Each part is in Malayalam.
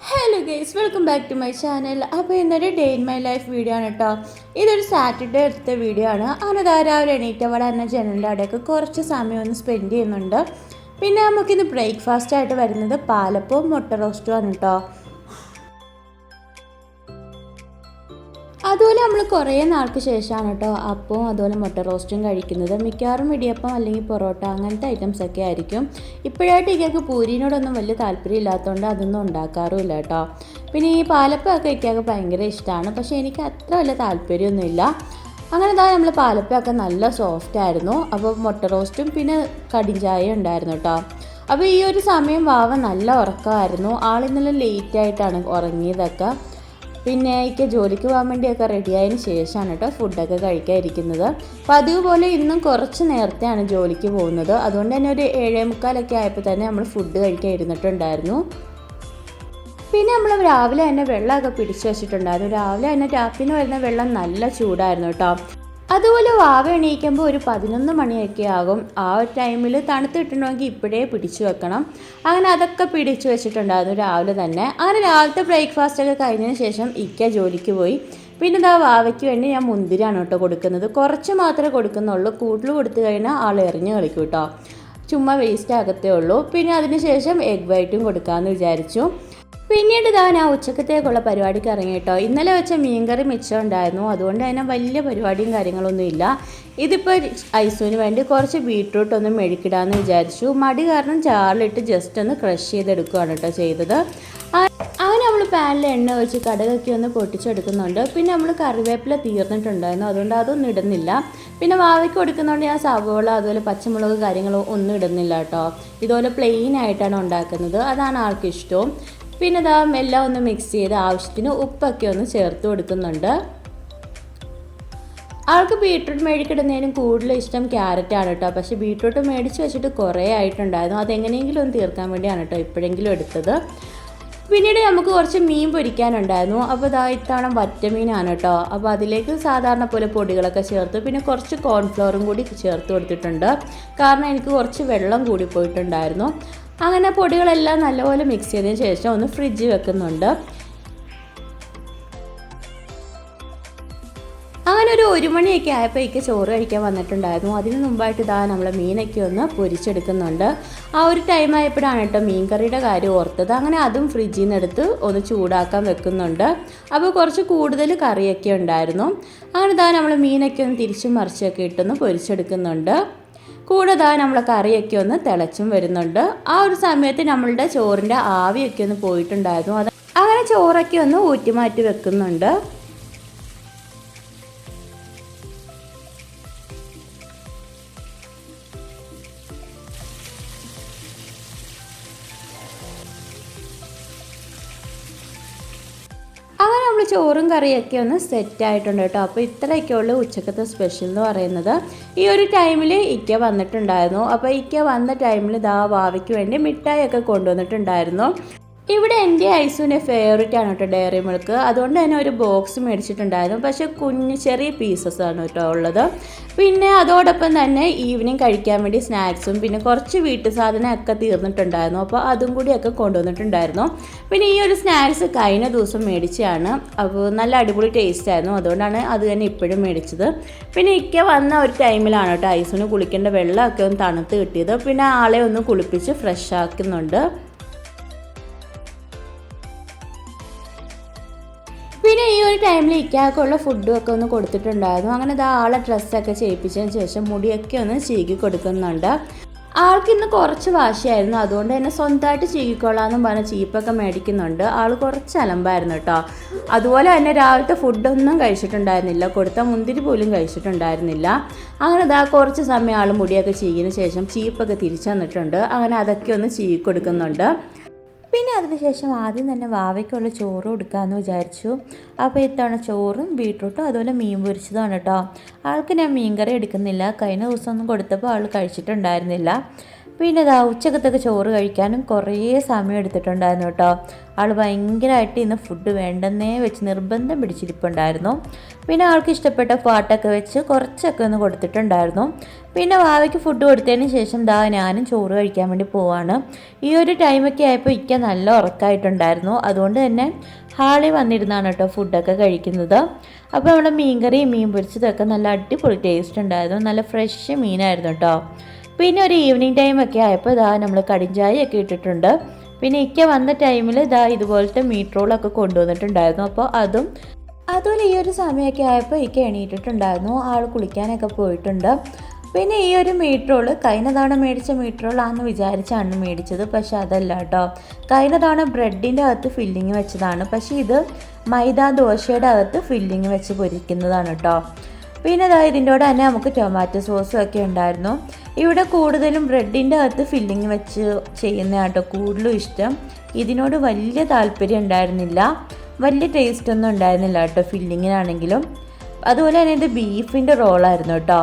Hello guys, welcome back to my channel. അപ്പോൾ ഇന്നൊരു day in my life video ആണ് കേട്ടോ. ഇതൊരു സാറ്റർഡേ എടുത്ത വീഡിയോ ആണ്. അങ്ങനെ രാവിലെ എണീറ്റവിടെ തന്നെ ജനലിൻ്റെ അവിടെയൊക്കെ കുറച്ച് സമയം ഒന്ന് സ്പെൻഡ് ചെയ്യുന്നുണ്ട്. പിന്നെ നമുക്കിന്ന് ബ്രേക്ക്ഫാസ്റ്റ് ആയിട്ട് വരുന്നത് പാലപ്പവും മുട്ട റോസ്റ്റും ആണ് കേട്ടോ. അതുപോലെ നമ്മൾ കുറേ നാൾക്ക് ശേഷമാണ് കേട്ടോ അപ്പവും അതുപോലെ മുട്ട റോസ്റ്റും കഴിക്കുന്നത്. മിക്കവാറും ഇടിയപ്പം അല്ലെങ്കിൽ പൊറോട്ട അങ്ങനത്തെ ഐറ്റംസ് ഒക്കെ ആയിരിക്കും. ഇപ്പോഴായിട്ട് ഇക്കൊക്കെ പൂരിനോടൊന്നും വലിയ താല്പര്യം ഇല്ലാത്തതുകൊണ്ട് അതൊന്നും ഉണ്ടാക്കാറുമില്ല കേട്ടോ. പിന്നെ ഈ പാലപ്പമൊക്കെ ഇക്കൊക്കെ ഭയങ്കര ഇഷ്ടമാണ്, പക്ഷേ എനിക്ക് അത്ര വലിയ താല്പര്യമൊന്നുമില്ല. അങ്ങനെ നമ്മൾ പാലപ്പമൊക്കെ നല്ല സോഫ്റ്റ് ആയിരുന്നു. അപ്പോൾ മുട്ട റോസ്റ്റും പിന്നെ കടിഞ്ചായ ഉണ്ടായിരുന്നു കേട്ടോ. അപ്പോൾ ഈ ഒരു സമയം വാവ നല്ല ഉറക്കമായിരുന്നു. ആളിന്നലെ ലേറ്റായിട്ടാണ് ഉറങ്ങിയതൊക്കെ. പിന്നെ എനിക്ക് ജോലിക്ക് പോകാൻ വേണ്ടിയൊക്കെ റെഡിയായതിന് ശേഷമാണ് കേട്ടോ ഫുഡൊക്കെ കഴിക്കാതിരിക്കുന്നത്. അപ്പോൾ അതുപോലെ ഇന്നും കുറച്ച് നേരത്തെയാണ് ജോലിക്ക് പോകുന്നത്. അതുകൊണ്ട് തന്നെ ഒരു 7:45 ആയപ്പോൾ തന്നെ നമ്മൾ ഫുഡ് കഴിക്കാൻ ഇരുന്നിട്ടുണ്ടായിരുന്നു. പിന്നെ നമ്മൾ രാവിലെ തന്നെ വെള്ളമൊക്കെ പിടിച്ചു വെച്ചിട്ടുണ്ടായിരുന്നു. രാവിലെ തന്നെ ടാപ്പിന് വരുന്ന വെള്ളം നല്ല ചൂടായിരുന്നു കേട്ടോ. അതുപോലെ വാവ എണീക്കുമ്പോൾ ഒരു 11 മണിയൊക്കെ ആകും. ആ ഒരു ടൈമിൽ തണുത്തിട്ടുണ്ടെങ്കിൽ ഇപ്പോഴേ പിടിച്ചു വെക്കണം. അങ്ങനെ അതൊക്കെ പിടിച്ചു വെച്ചിട്ടുണ്ടായിരുന്നു രാവിലെ തന്നെ. അങ്ങനെ രാവിലത്തെ ബ്രേക്ക്ഫാസ്റ്റൊക്കെ കഴിഞ്ഞതിന് ശേഷം ഇക്ക ജോലിക്ക് പോയി. പിന്നെ വാവയ്ക്ക് വേണ്ടി ഞാൻ മുന്തിരിയാണ് കേട്ടോ കൊടുക്കുന്നത്. കുറച്ച് മാത്രമേ കൊടുക്കുന്നുള്ളൂ. കൂടുതൽ കൊടുത്തു കഴിഞ്ഞാൽ ആൾ എറിഞ്ഞ് കളിക്കും കേട്ടോ. ചുമ്മാ വേസ്റ്റ് ആകത്തേ ഉള്ളൂ. പിന്നെ അതിന് ശേഷം എഗ് വൈറ്റും കൊടുക്കാമെന്ന് വിചാരിച്ചു. പിന്നീട് ഞാൻ ഉച്ചക്കത്തേക്കുള്ള പരിപാടിക്ക് ഇറങ്ങി കേട്ടോ. ഇന്നലെ വെച്ച മീൻകറി മിച്ചം ഉണ്ടായിരുന്നു. അതുകൊണ്ട് തന്നെ വലിയ പരിപാടിയും കാര്യങ്ങളൊന്നും ഇല്ല. ഇതിപ്പോൾ ഐസുവിന് വേണ്ടി കുറച്ച് ബീട്രൂട്ട് ഒന്ന് മെഴുക്കിടാമെന്ന് വിചാരിച്ചു. മടി കാരണം ചാറിലിട്ട് ജസ്റ്റ് ഒന്ന് ക്രഷ് ചെയ്തെടുക്കുകയാണ് കേട്ടോ ചെയ്തത്. അങ്ങനെ നമ്മൾ പാനിൽ എണ്ണ ഒഴിച്ച് കടുകൊക്കെ ഒന്ന് പൊട്ടിച്ചെടുക്കുന്നുണ്ട്. പിന്നെ നമ്മൾ കറിവേപ്പില തീർന്നിട്ടുണ്ടായിരുന്നു, അതുകൊണ്ട് അതൊന്നും ഇടുന്നില്ല. പിന്നെ വാവയ്ക്ക് കൊടുക്കുന്നതുകൊണ്ട് ഞാൻ സവോള അതുപോലെ പച്ചമുളക് കാര്യങ്ങളോ ഒന്നും ഇടുന്നില്ല കേട്ടോ. ഇതുപോലെ പ്ലെയിൻ ആയിട്ടാണ് ഉണ്ടാക്കുന്നത്, അതാണ് ആൾക്ക് ഇഷ്ടവും. പിന്നെ എല്ലാം ഒന്ന് മിക്സ് ചെയ്ത് ആവശ്യത്തിന് ഉപ്പൊക്കെ ഒന്ന് ചേർത്ത് കൊടുക്കുന്നുണ്ട്. ആൾക്ക് ബീട്രൂട്ട് മേടിക്കിടുന്നതിനും കൂടുതൽ ഇഷ്ടം ക്യാരറ്റാണ് കേട്ടോ. പക്ഷേ ബീട്രൂട്ട് മേടിച്ച് വെച്ചിട്ട് കുറേ ആയിട്ടുണ്ടായിരുന്നു. അതെങ്ങനെയെങ്കിലും ഒന്ന് തീർക്കാൻ വേണ്ടിയാണ് കേട്ടോ ഇപ്പോഴെങ്കിലും എടുത്തത്. പിന്നീട് നമുക്ക് കുറച്ച് മീൻ പൊരിക്കാനുണ്ടായിരുന്നു. അപ്പോൾ ഇത്തവണ വറ്റമീനാണ് കേട്ടോ. അപ്പോൾ അതിലേക്ക് സാധാരണ പോലെ പൊടികളൊക്കെ ചേർത്ത് പിന്നെ കുറച്ച് കോൺഫ്ലവറും കൂടി ചേർത്ത് കൊടുത്തിട്ടുണ്ട്. കാരണം എനിക്ക് കുറച്ച് വെള്ളം കൂടി പോയിട്ടുണ്ടായിരുന്നു. അങ്ങനെ പൊടികളെല്ലാം നല്ലപോലെ മിക്സ് ചെയ്തതിന് ശേഷം ഒന്ന് ഫ്രിഡ്ജിൽ വെക്കുന്നുണ്ട്. അങ്ങനെ ഒരു 1 മണിയൊക്കെ ആയപ്പോൾ ചോറ് കഴിക്കാൻ വന്നിട്ടുണ്ടായിരുന്നു. അതിന് മുമ്പായിട്ട് നമ്മൾ മീനൊക്കെ ഒന്ന് പൊരിച്ചെടുക്കുന്നുണ്ട്. ആ ഒരു ടൈം ആയപ്പോഴാണ് കേട്ടോ മീൻ കറിയുടെ കാര്യം ഓർത്തത്. അങ്ങനെ അതും ഫ്രിഡ്ജിൽ നിന്ന് എടുത്ത് ഒന്ന് ചൂടാക്കാൻ വെക്കുന്നുണ്ട്. അപ്പോൾ കുറച്ച് കൂടുതൽ കറിയൊക്കെ ഉണ്ടായിരുന്നു. അങ്ങനെ നമ്മൾ മീനൊക്കെ ഒന്ന് തിരിച്ചും മറിച്ചൊക്കെ ഇട്ടൊന്ന് പൊരിച്ചെടുക്കുന്നുണ്ട്. കൂടെ നമ്മളെ കറിയൊക്കെ ഒന്ന് തിളച്ചും വരുന്നുണ്ട്. ആ ഒരു സമയത്ത് നമ്മളുടെ ചോറിൻ്റെ ആവിയൊക്കെ ഒന്ന് പോയിട്ടുണ്ടായിരുന്നു. അങ്ങനെ ചോറൊക്കെ ഒന്ന് ഊറ്റിമാറ്റി വെക്കുന്നുണ്ട്. അങ്ങനെ നമ്മൾ ചോറും കറിയൊക്കെ ഒന്ന് സെറ്റായിട്ടുണ്ട് കേട്ടോ. അപ്പോൾ ഇത്രയൊക്കെയുള്ളൂ ഉച്ചക്കത്തെ സ്പെഷ്യൽ എന്ന് പറയുന്നത്. ഈ ഒരു ടൈമിൽ ഇക്ക വന്നിട്ടുണ്ടായിരുന്നു. അപ്പോൾ ഇക്ക വന്ന ടൈമിൽ വാവയ്ക്ക് വേണ്ടി മിഠായിയൊക്കെ കൊണ്ടുവന്നിട്ടുണ്ടായിരുന്നു. ഇവിടെ എൻ്റെ ഐസുവിൻ്റെ ഫേവറേറ്റ് ആണ് കേട്ടോ ഡയറി മിൽക്ക്. അതുകൊണ്ട് തന്നെ ഒരു ബോക്സ് മേടിച്ചിട്ടുണ്ടായിരുന്നു. പക്ഷേ ചെറിയ പീസസ് ആണ് കേട്ടോ ഉള്ളത്. പിന്നെ അതോടൊപ്പം തന്നെ ഈവനിങ് കഴിക്കാൻ വേണ്ടി സ്നാക്സും പിന്നെ കുറച്ച് വീട്ടു സാധനമൊക്കെ തീർന്നിട്ടുണ്ടായിരുന്നു. അപ്പോൾ അതും കൂടിയൊക്കെ കൊണ്ടുവന്നിട്ടുണ്ടായിരുന്നു. പിന്നെ ഈ ഒരു സ്നാക്സ് കഴിഞ്ഞ ദിവസം മേടിച്ചതാണ്. അപ്പോൾ നല്ല അടിപൊളി ടേസ്റ്റ് ആയിരുന്നു. അതുകൊണ്ടാണ് അത് തന്നെ ഇപ്പോഴും മേടിച്ചത്. പിന്നെ ഇക്ക വന്ന ഒരു ടൈമിലാണ് കേട്ടോ ഐസിന് കുളിക്കേണ്ട വെള്ളമൊക്കെ ഒന്ന് തണുത്ത് കിട്ടിയത്. പിന്നെ ആളെ ഒന്ന് കുളിപ്പിച്ച് ഫ്രഷ് ആക്കുന്നുണ്ട്. പിന്നെ ഈ ഒരു ടൈമിൽ ഇക്കാക്കുള്ള ഫുഡും ഒക്കെ ഒന്ന് കൊടുത്തിട്ടുണ്ടായിരുന്നു. അങ്ങനെ ആളെ ഡ്രസ്സൊക്കെ ചെയ്യിപ്പിച്ചതിന് ശേഷം മുടിയൊക്കെ ഒന്ന് ചീകി കൊടുക്കുന്നുണ്ട്. ആൾക്ക് ഇന്ന് കുറച്ച് വാശിയായിരുന്നു. അതുകൊണ്ട് തന്നെ സ്വന്തമായിട്ട് ചീകിക്കൊള്ളാമെന്നും പറഞ്ഞ് ചീപ്പൊക്കെ മേടിക്കുന്നുണ്ട്. ആൾ കുറച്ച് അലമ്പായിരുന്നു കേട്ടോ. അതുപോലെ തന്നെ രാവിലത്തെ ഫുഡൊന്നും കഴിച്ചിട്ടുണ്ടായിരുന്നില്ല. കൊടുത്ത മുന്തിരി പോലും കഴിച്ചിട്ടുണ്ടായിരുന്നില്ല. അങ്ങനെ കുറച്ച് സമയം ആൾ മുടിയൊക്കെ ചീകിയതിന് ശേഷം ചീപ്പൊക്കെ തിരിച്ചു തന്നിട്ടുണ്ട്. അങ്ങനെ അതൊക്കെ ഒന്ന് ചീകി കൊടുക്കുന്നുണ്ട്. പിന്നെ അതിനുശേഷം ആദ്യം തന്നെ വാവയ്ക്കുള്ള ചോറ് കൊടുക്കാമെന്ന് വിചാരിച്ചു. അപ്പോൾ ഇത്തവണ ചോറും ബീട്രൂട്ടും അതുപോലെ മീൻ പൊരിച്ചതാണ് കേട്ടോ. ആൾക്ക് ഞാൻ മീൻ കറി എടുക്കുന്നില്ല. കഴിഞ്ഞ ദിവസം ഒന്നും കൊടുത്തപ്പോൾ ആൾ കഴിച്ചിട്ടുണ്ടായിരുന്നില്ല. പിന്നെ ഇതാ ഉച്ചക്കത്തൊക്കെ ചോറ് കഴിക്കാനും കുറേ സമയം എടുത്തിട്ടുണ്ടായിരുന്നു കേട്ടോ. ആൾ ഭയങ്കരമായിട്ട് ഇന്ന് ഫുഡ് വേണ്ടെന്നേ വെച്ച് നിർബന്ധം പിടിച്ചിരിപ്പുണ്ടായിരുന്നു. പിന്നെ ആൾക്ക് ഇഷ്ടപ്പെട്ട പാട്ടൊക്കെ വെച്ച് കുറച്ചൊക്കെ ഒന്ന് കൊടുത്തിട്ടുണ്ടായിരുന്നു. പിന്നെ വാവയ്ക്ക് ഫുഡ് കൊടുത്തതിന് ശേഷം ഞാനും ചോറ് കഴിക്കാൻ വേണ്ടി പോവാണ്. ഈ ഒരു ടൈമൊക്കെ ആയപ്പോൾ ഇക്ക നല്ല ഉറക്കമായിട്ടുണ്ടായിരുന്നു. അതുകൊണ്ട് തന്നെ ഹാളിൽ വന്നിരുന്നാണ് കേട്ടോ ഫുഡൊക്കെ കഴിക്കുന്നത്. അപ്പോൾ നമ്മുടെ മീൻകറിയും മീൻ പൊരിച്ചതൊക്കെ നല്ല അടിപൊളി ടേസ്റ്റ് ഉണ്ടായിരുന്നു. നല്ല ഫ്രഷ് മീനായിരുന്നു കേട്ടോ. പിന്നെ ഒരു ഈവനിങ് ടൈമൊക്കെ ആയപ്പോൾ നമ്മൾ കടിഞ്ചായൊക്കെ ഇട്ടിട്ടുണ്ട്. പിന്നെ ഇക്ക വന്ന ടൈമിൽ ഇതുപോലത്തെ മീറ്റ് റോളൊക്കെ കൊണ്ടുവന്നിട്ടുണ്ടായിരുന്നു. അപ്പോൾ അതുപോലെ ഈ ഒരു സമയമൊക്കെ ആയപ്പോൾ ഇക്ക എണീറ്റിട്ടുണ്ടായിരുന്നു. ആൾ കുളിക്കാനൊക്കെ പോയിട്ടുണ്ട്. പിന്നെ ഈ ഒരു മീറ്റ് റോള് കഴിഞ്ഞ തവണ മേടിച്ച മീറ്റ് റോളാണെന്ന് വിചാരിച്ചാണ് മേടിച്ചത്. പക്ഷെ അതല്ല കേട്ടോ. കഴിഞ്ഞ തവണ ബ്രെഡിൻ്റെ അകത്ത് ഫില്ലിങ് വെച്ചതാണ്. പക്ഷേ ഇത് മൈദ ദോശയുടെ അകത്ത് ഫില്ലിങ് വെച്ച് പൊരിക്കുന്നതാണ് കേട്ടോ. പിന്നെ ഇതിൻ്റെ കൂടെ തന്നെ നമുക്ക് ടൊമാറ്റോ സോസും ഒക്കെ ഉണ്ടായിരുന്നു. ഇവിടെ കൂടുതലും ബ്രെഡിൻ്റെ അകത്ത് ഫില്ലിങ് വെച്ച് ചെയ്യുന്ന കേട്ടോ കൂടുതലും ഇഷ്ടം. ഇതിനോട് വലിയ താല്പര്യം ഉണ്ടായിരുന്നില്ല, വലിയ ടേസ്റ്റ് ഒന്നും ഉണ്ടായിരുന്നില്ല കേട്ടോ ഫില്ലിങ്ങിനാണെങ്കിലും. അതുപോലെ തന്നെ ഇത് ബീഫിൻ്റെ റോളായിരുന്നു കേട്ടോ.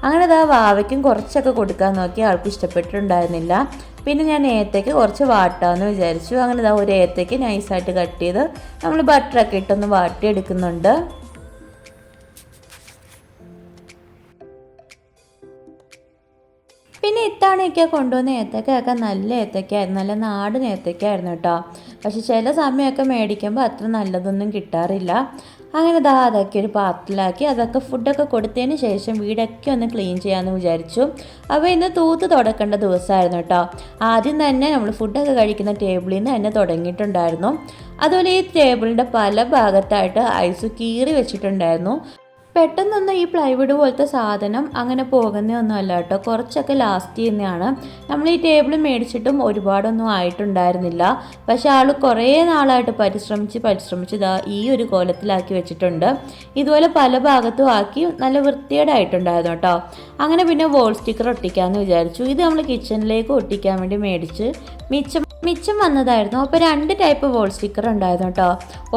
അങ്ങനെ വാവയ്ക്കും കുറച്ചൊക്കെ കൊടുക്കാൻ നോക്കി, ആൾക്ക് ഇഷ്ടപ്പെട്ടിട്ടുണ്ടായിരുന്നില്ല. പിന്നെ ഞാൻ ഏത്തയ്ക്ക് കുറച്ച് വാട്ടാമെന്ന് വിചാരിച്ചു. അങ്ങനെ ഒരു ഏത്തയ്ക്ക് നൈസായിട്ട് കട്ട് ചെയ്ത് നമ്മൾ ബട്ടറൊക്കെ ഇട്ടൊന്ന് വാട്ടിയെടുക്കുന്നുണ്ട്. പിന്നെ ഇത്തവണയൊക്കെ കൊണ്ടുവന്ന ഏത്തക്കയൊക്കെ നല്ല ഏത്തക്കയായിരുന്നു, നല്ല നാടൻ ഏത്തക്കയായിരുന്നു കേട്ടോ. പക്ഷെ ചില സമയമൊക്കെ മേടിക്കുമ്പോൾ അത്ര നല്ലതൊന്നും കിട്ടാറില്ല. അങ്ങനെ അതൊക്കെ ഒരു പാത്രത്തിലാക്കി അതൊക്കെ ഫുഡൊക്കെ കൊടുത്തതിന് ശേഷം വീടൊക്കെ ഒന്ന് ക്ലീൻ ചെയ്യാമെന്ന് വിചാരിച്ചു. അപ്പോൾ ഇന്ന് തൂത്ത് തുടക്കേണ്ട ദിവസമായിരുന്നു കേട്ടോ. ആദ്യം തന്നെ നമ്മൾ ഫുഡൊക്കെ കഴിക്കുന്ന ടേബിളിൽ നിന്ന് തന്നെ തുടങ്ങിയിട്ടുണ്ടായിരുന്നു. അതുപോലെ ഈ ടേബിളിൻ്റെ പല ഭാഗത്തായിട്ട് ഐസ് കീറി വെച്ചിട്ടുണ്ടായിരുന്നു. പെട്ടെന്നൊന്നും ഈ പ്ലൈവുഡ് പോലത്തെ സാധനം അങ്ങനെ പോകുന്നതൊന്നുമല്ല കേട്ടോ, കുറച്ചൊക്കെ ലാസ്റ്റ് ചെയ്യുന്നതാണ്. നമ്മൾ ഈ ടേബിൾ മേടിച്ചിട്ടും ഒരുപാടൊന്നും ആയിട്ടുണ്ടായിരുന്നില്ല. പക്ഷെ ആൾ കുറേ നാളായിട്ട് പരിശ്രമിച്ച് ഈ ഒരു കോലത്തിലാക്കി വെച്ചിട്ടുണ്ട്. ഇതുപോലെ പല ഭാഗത്തും ആക്കി നല്ല വൃത്തിയേടായിട്ടുണ്ടായിരുന്നു കേട്ടോ. അങ്ങനെ പിന്നെ വോൾ സ്റ്റിക്കർ ഒട്ടിക്കാമെന്ന് വിചാരിച്ചു. ഇത് നമ്മൾ കിച്ചണിലേക്ക് ഒട്ടിക്കാൻ വേണ്ടി മേടിച്ച് മിച്ചം വന്നതായിരുന്നു. അപ്പോൾ 2 ടൈപ്പ് വോൾ സ്റ്റിക്കർ ഉണ്ടായിരുന്നു കേട്ടോ.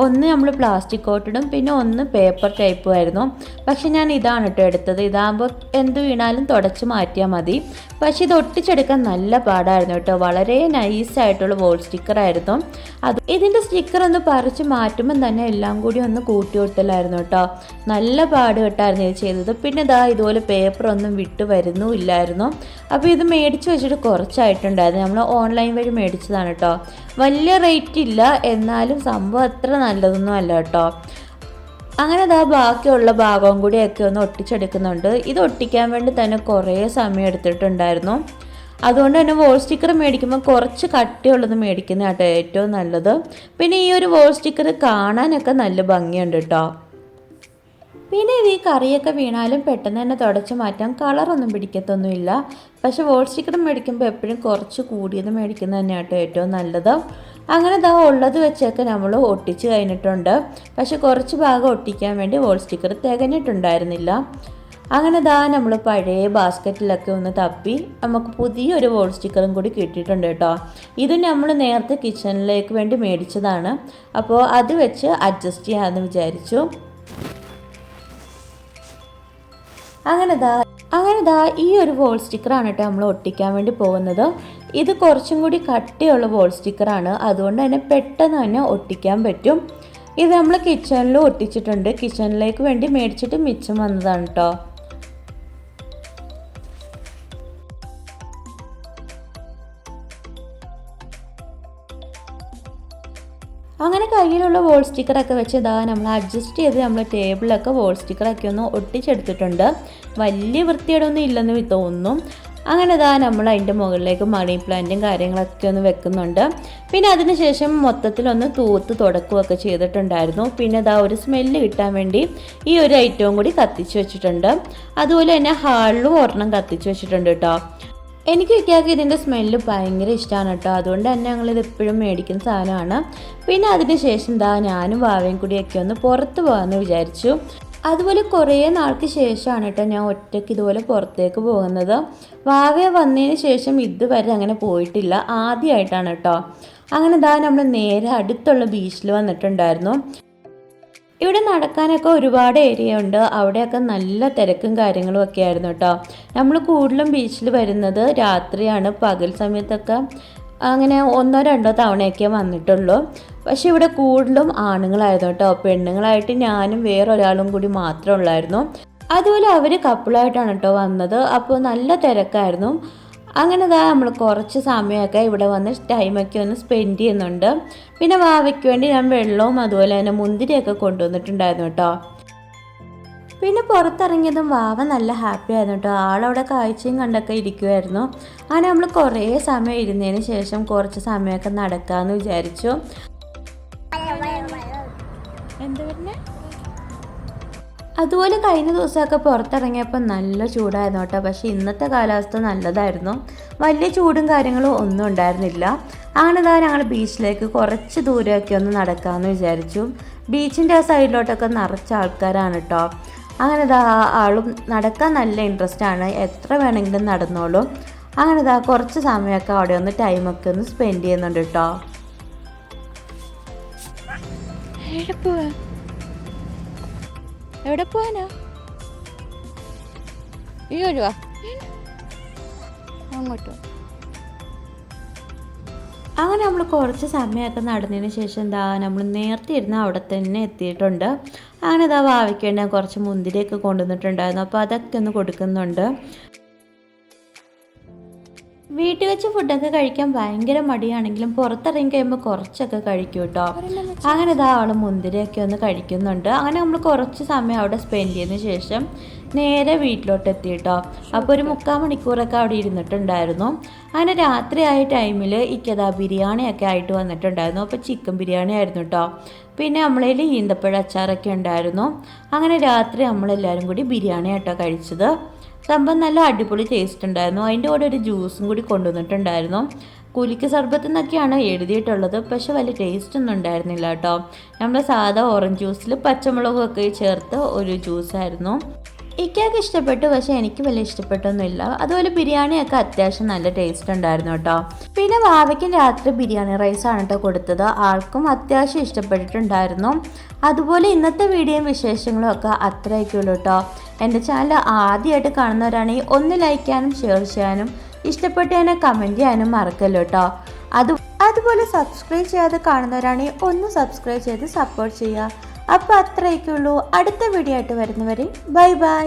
ഒന്ന് നമ്മൾ പ്ലാസ്റ്റിക് കോട്ടഡും പിന്നെ ഒന്ന് പേപ്പർ ടൈപ്പും ആയിരുന്നു. പക്ഷെ ഞാൻ ഇതാണ് കേട്ടോ എടുത്തത്. ഇതാകുമ്പോൾ എന്ത് വീണാലും തുടച്ച് മാറ്റിയാൽ മതി. പക്ഷെ ഇത് ഒട്ടിച്ചെടുക്കാൻ നല്ല പാടായിരുന്നു കേട്ടോ. വളരെ നൈസായിട്ടുള്ള വോൾ സ്റ്റിക്കർ ആയിരുന്നു. ഇതിൻ്റെ സ്റ്റിക്കർ ഒന്ന് പറിച്ച് മാറ്റുമ്പം തന്നെ എല്ലാം കൂടി ഒന്ന് കൂട്ടി ഒട്ടലായിരുന്നു കേട്ടോ. നല്ല പാട് കേട്ടായിരുന്നു ഇത് ചെയ്തത്. പിന്നെ ഇതുപോലെ പേപ്പറൊന്നും വിട്ട് വരുന്നുമില്ലായിരുന്നു. അപ്പോൾ ഇത് മേടിച്ച് വെച്ചിട്ട് കുറച്ചായിട്ടുണ്ടായിരുന്നു. നമ്മൾ ഓൺലൈൻ വഴി മേടിച്ചതാണ് കേട്ടോ. വലിയ റേറ്റ് ഇല്ല, എന്നാലും സംഭവം അത്ര നല്ലതൊന്നും അല്ല കേട്ടോ. അങ്ങനെ ബാക്കിയുള്ള ഭാഗവും കൂടിയൊക്കെ ഒന്ന് ഒട്ടിച്ചെടുക്കുന്നുണ്ട്. ഇത് ഒട്ടിക്കാൻ വേണ്ടി തന്നെ കുറേ സമയം എടുത്തിട്ടുണ്ടായിരുന്നു. അതുകൊണ്ട് തന്നെ വോൾ സ്റ്റിക്കർ മേടിക്കുമ്പോൾ കുറച്ച് കട്ടിയുള്ളത് മേടിക്കുന്ന കേട്ടോ ഏറ്റവും നല്ലത്. പിന്നെ ഈ ഒരു വോൾ സ്റ്റിക്കർ കാണാനൊക്കെ നല്ല ഭംഗിയുണ്ട് കേട്ടോ. പിന്നെ ഇത് ഈ കറിയൊക്കെ വീണാലും പെട്ടെന്ന് തന്നെ തുടച്ച് മാറ്റാം, കളറൊന്നും പിടിക്കത്തൊന്നുമില്ല. പക്ഷെ വോൾ സ്റ്റിക്കർ മേടിക്കുമ്പോൾ എപ്പോഴും കുറച്ച് കൂടിയത് മേടിക്കുന്നത് തന്നെയാണ് കേട്ടോ ഏറ്റവും നല്ലത്. അങ്ങനെ ഉള്ളത് വെച്ചൊക്കെ നമ്മൾ ഒട്ടിച്ച് കഴിഞ്ഞിട്ടുണ്ട്. പക്ഷെ കുറച്ച് ഭാഗം ഒട്ടിക്കാൻ വേണ്ടി വോൾ സ്റ്റിക്കർ തികഞ്ഞിട്ടുണ്ടായിരുന്നില്ല. അങ്ങനെ നമ്മൾ പഴയ ബാസ്ക്കറ്റിലൊക്കെ ഒന്ന് തപ്പി നമുക്ക് പുതിയൊരു വോൾ സ്റ്റിക്കറും കൂടി കിട്ടിയിട്ടുണ്ട് കേട്ടോ. ഇത് നമ്മൾ നേരത്തെ കിച്ചണിലേക്ക് വേണ്ടി മേടിച്ചതാണ്. അപ്പോൾ അത് വെച്ച് അഡ്ജസ്റ്റ് ചെയ്യാമെന്ന് വിചാരിച്ചു. അങ്ങനെ ഈ ഒരു വോൾ സ്റ്റിക്കറാണ് കേട്ടോ നമ്മൾ ഒട്ടിക്കാൻ വേണ്ടി പോകുന്നത്. ഇത് കുറച്ചും കൂടി കട്ടിയുള്ള വോൾ സ്റ്റിക്കറാണ്, അതുകൊണ്ട് തന്നെ പെട്ടെന്ന് തന്നെ ഒട്ടിക്കാൻ പറ്റും. ഇത് നമ്മൾ കിച്ചണിലും ഒട്ടിച്ചിട്ടുണ്ട്. കിച്ചണിലേക്ക് വേണ്ടി മേടിച്ചിട്ട് മിച്ചം വന്നതാണ് കേട്ടോ. അങ്ങനെ കയ്യിലുള്ള വോൾ സ്റ്റിക്കറൊക്കെ വെച്ച് നമ്മൾ അഡ്ജസ്റ്റ് ചെയ്ത് നമ്മൾ ടേബിളിലൊക്കെ വോൾ സ്റ്റിക്കറൊക്കെ ഒന്ന് ഒട്ടിച്ചെടുത്തിട്ടുണ്ട്. വലിയ വൃത്തിയോടൊന്നും ഇല്ലെന്ന് തോന്നുന്നു. അങ്ങനെ നമ്മൾ അതിൻ്റെ മുകളിലേക്ക് മണി പ്ലാന്റും കാര്യങ്ങളൊക്കെ ഒന്ന് വെക്കുന്നുണ്ട്. പിന്നെ അതിനുശേഷം മൊത്തത്തിലൊന്ന് തൂത്ത് തുടക്കുകയൊക്കെ ചെയ്തിട്ടുണ്ടായിരുന്നു. പിന്നെ ഒരു സ്മെല്ല് കിട്ടാൻ വേണ്ടി ഈ ഒരു ഐറ്റവും കൂടി കത്തിച്ച് വെച്ചിട്ടുണ്ട്. അതുപോലെ തന്നെ ഹാളിലും ഒരെണ്ണം കത്തിച്ച് വെച്ചിട്ടുണ്ട് കേട്ടോ. എനിക്ക് ഇക്കാക്ക് ഇതിൻ്റെ സ്മെല്ല് ഭയങ്കര ഇഷ്ടമാണ് കേട്ടോ. അതുകൊണ്ട് തന്നെ ഞങ്ങളിത് എപ്പോഴും മേടിക്കുന്ന സാധനമാണ്. പിന്നെ അതിന് ശേഷം ഞാനും വാവയും കൂടിയൊക്കെ ഒന്ന് പുറത്ത് പോകാമെന്ന് വിചാരിച്ചു. അതുപോലെ കുറേ നാൾക്ക് ശേഷമാണ് കേട്ടോ ഞാൻ ഒറ്റയ്ക്ക് ഇതുപോലെ പുറത്തേക്ക് പോകുന്നത്. വാവ വന്നതിന് ശേഷം ഇതുവരെ അങ്ങനെ പോയിട്ടില്ല, ആദ്യമായിട്ടാണ് കേട്ടോ. അങ്ങനെ നമ്മൾ നേരെ അടുത്തുള്ള ബീച്ചിൽ വന്നിട്ടുണ്ടായിരുന്നു. ഇവിടെ നടക്കാനൊക്കെ ഒരുപാട് ഏരിയ ഉണ്ട്. അവിടെയൊക്കെ നല്ല തിരക്കും കാര്യങ്ങളും ഒക്കെ ആയിരുന്നു കേട്ടോ. നമ്മൾ കൂടുതലും ബീച്ചിൽ വരുന്നത് രാത്രിയാണ്. പകൽ സമയത്തൊക്കെ അങ്ങനെ 1-2 തവണയൊക്കെ വന്നിട്ടുള്ളൂ. പക്ഷെ ഇവിടെ കൂടുതലും ആണുങ്ങളായിരുന്നു കേട്ടോ. പെണ്ണുങ്ങളായിട്ട് ഞാനും വേറൊരാളും കൂടി മാത്രമേ ഉള്ളായിരുന്നു. അതുപോലെ അവർ കപ്പിളായിട്ടാണ് കേട്ടോ വന്നത്. അപ്പോൾ നല്ല തിരക്കായിരുന്നു. അങ്ങനെ നമ്മൾ കുറച്ച് സമയമൊക്കെ ഇവിടെ വന്ന് ടൈമൊക്കെ ഒന്ന് സ്പെൻഡ് ചെയ്യുന്നുണ്ട്. പിന്നെ വാവയ്ക്ക് വേണ്ടി ഞാൻ വെള്ളവും അതുപോലെ തന്നെ മുന്തിരിയൊക്കെ കൊണ്ടുവന്നിട്ടുണ്ടായിരുന്നു കേട്ടോ. പിന്നെ പുറത്തിറങ്ങിയതും വാവ നല്ല ഹാപ്പി ആയിരുന്നു കേട്ടോ. ആളവിടെ കാഴ്ചയും കണ്ടൊക്കെ ഇരിക്കുമായിരുന്നു. അങ്ങനെ നമ്മൾ കുറേ സമയം ഇരുന്നതിന് ശേഷം കുറച്ച് സമയമൊക്കെ നടക്കാമെന്ന് വിചാരിച്ചു. എന്താ പറഞ്ഞേ? അതുപോലെ കഴിഞ്ഞ ദിവസമൊക്കെ പുറത്തിറങ്ങിയപ്പോൾ നല്ല ചൂടായിരുന്നു കേട്ടോ. പക്ഷേ ഇന്നത്തെ കാലാവസ്ഥ നല്ലതായിരുന്നു. വലിയ ചൂടും കാര്യങ്ങളും ഒന്നും ഉണ്ടായിരുന്നില്ല. അങ്ങനെ ഞങ്ങൾ ബീച്ചിലേക്ക് കുറച്ച് ദൂരമൊക്കെ ഒന്ന് നടക്കാമെന്ന് വിചാരിച്ചു. ബീച്ചിൻ്റെ ആ സൈഡിലോട്ടൊക്കെ നിറച്ച ആൾക്കാരാണ് കേട്ടോ. അങ്ങനെ ആളും നടക്കാൻ നല്ല ഇൻട്രസ്റ്റ് ആണ്. എത്ര വേണമെങ്കിലും നടന്നോളും. അങ്ങനെ കുറച്ച് സമയമൊക്കെ അവിടെ ഒന്ന് ടൈമൊക്കെ ഒന്ന് സ്പെൻഡ് ചെയ്യുന്നുണ്ട് കേട്ടോ. എവിടെ പോവാനാ? വരുവാ അങ്ങോട്ടോ. അങ്ങനെ നമ്മൾ കുറച്ച് സമയമൊക്കെ നടന്നതിന് ശേഷം നമ്മൾ നേരത്തെ ഇരുന്ന് അവിടെ തന്നെ എത്തിയിട്ടുണ്ട്. അങ്ങനെ വാവയ്ക്ക് വേണ്ടി കുറച്ച് മുന്തിരിയൊക്കെ കൊണ്ടുവന്നിട്ടുണ്ടായിരുന്നു. അപ്പോൾ അതൊക്കെ ഒന്ന് കൊടുക്കുന്നുണ്ട്. വീട്ടിൽ വെച്ച് ഫുഡൊക്കെ കഴിക്കാൻ ഭയങ്കര മടിയാണെങ്കിലും പുറത്തിറങ്ങി കഴിയുമ്പോൾ കുറച്ചൊക്കെ കഴിക്കും കേട്ടോ. അങ്ങനെ അവൾ മുന്തിരിയൊക്കെ ഒന്ന് കഴിക്കുന്നുണ്ട്. അങ്ങനെ നമ്മൾ കുറച്ച് സമയം അവിടെ സ്പെൻഡ് ചെയ്തതിന് ശേഷം നേരെ വീട്ടിലോട്ട് എത്തി കേട്ടോ. അപ്പോൾ ഒരു 3/4 മണിക്കൂറൊക്കെ അവിടെ ഇരുന്നിട്ടുണ്ടായിരുന്നു. അങ്ങനെ രാത്രിയായ ടൈമിൽ ബിരിയാണിയൊക്കെ ആയിട്ട് വന്നിട്ടുണ്ടായിരുന്നു. അപ്പോൾ ചിക്കൻ ബിരിയാണി ആയിരുന്നു കേട്ടോ. പിന്നെ നമ്മളതിൽ ഈന്തപ്പഴ അച്ചാറൊക്കെ ഉണ്ടായിരുന്നു. അങ്ങനെ രാത്രി നമ്മളെല്ലാവരും കൂടി ബിരിയാണി ആയിട്ടോ കഴിച്ചത്. സംഭവം നല്ല അടിപൊളി ടേസ്റ്റ് ഉണ്ടായിരുന്നു. അതിൻ്റെ കൂടെ ഒരു ജ്യൂസും കൂടി കൊണ്ടുവന്നിട്ടുണ്ടായിരുന്നു. കുലിക്ക് സർബത്ത് എന്നൊക്കെയാണ് എഴുതിയിട്ടുള്ളത്. പക്ഷെ വലിയ ടേസ്റ്റ് ഒന്നും ഉണ്ടായിരുന്നില്ല കേട്ടോ. നമ്മൾ സാധാ ഓറഞ്ച് ജ്യൂസിൽ പച്ചമുളകൊക്കെ ചേർത്ത് ഒരു ജ്യൂസായിരുന്നു. ഇക്കൊക്കെ ഇഷ്ടപ്പെട്ടു. പക്ഷെ എനിക്ക് വലിയ ഇഷ്ടപ്പെട്ടൊന്നുമില്ല. അതുപോലെ ബിരിയാണിയൊക്കെ അത്യാവശ്യം നല്ല ടേസ്റ്റ് ഉണ്ടായിരുന്നു കേട്ടോ. പിന്നെ വാവയ്ക്കും രാത്രി ബിരിയാണി റൈസാണ് കേട്ടോ കൊടുത്തത്. ആൾക്കും അത്യാവശ്യം ഇഷ്ടപ്പെട്ടിട്ടുണ്ടായിരുന്നു. അതുപോലെ ഇന്നത്തെ വീഡിയോയും വിശേഷങ്ങളും ഒക്കെ അത്രയൊക്കെയുള്ളൂ കേട്ടോ. എൻ്റെ ചാനൽ ആദ്യമായിട്ട് കാണുന്നവരാണെങ്കിൽ ഒന്ന് ലൈക്ക് ചെയ്യാനും ഷെയർ ചെയ്യാനും ഇഷ്ടപ്പെട്ടതിനെ കമൻറ്റ് ചെയ്യാനും മറക്കല്ലോ കേട്ടോ. അതുപോലെ സബ്സ്ക്രൈബ് ചെയ്യാതെ കാണുന്നവരാണെങ്കിൽ ഒന്ന് സബ്സ്ക്രൈബ് ചെയ്ത് സപ്പോർട്ട് ചെയ്യുക. അപ്പോൾ അത്രയൊക്കെയുള്ളൂ. അടുത്ത വീഡിയോ ആയിട്ട് വരുന്നവരെ ബൈ ബൈ.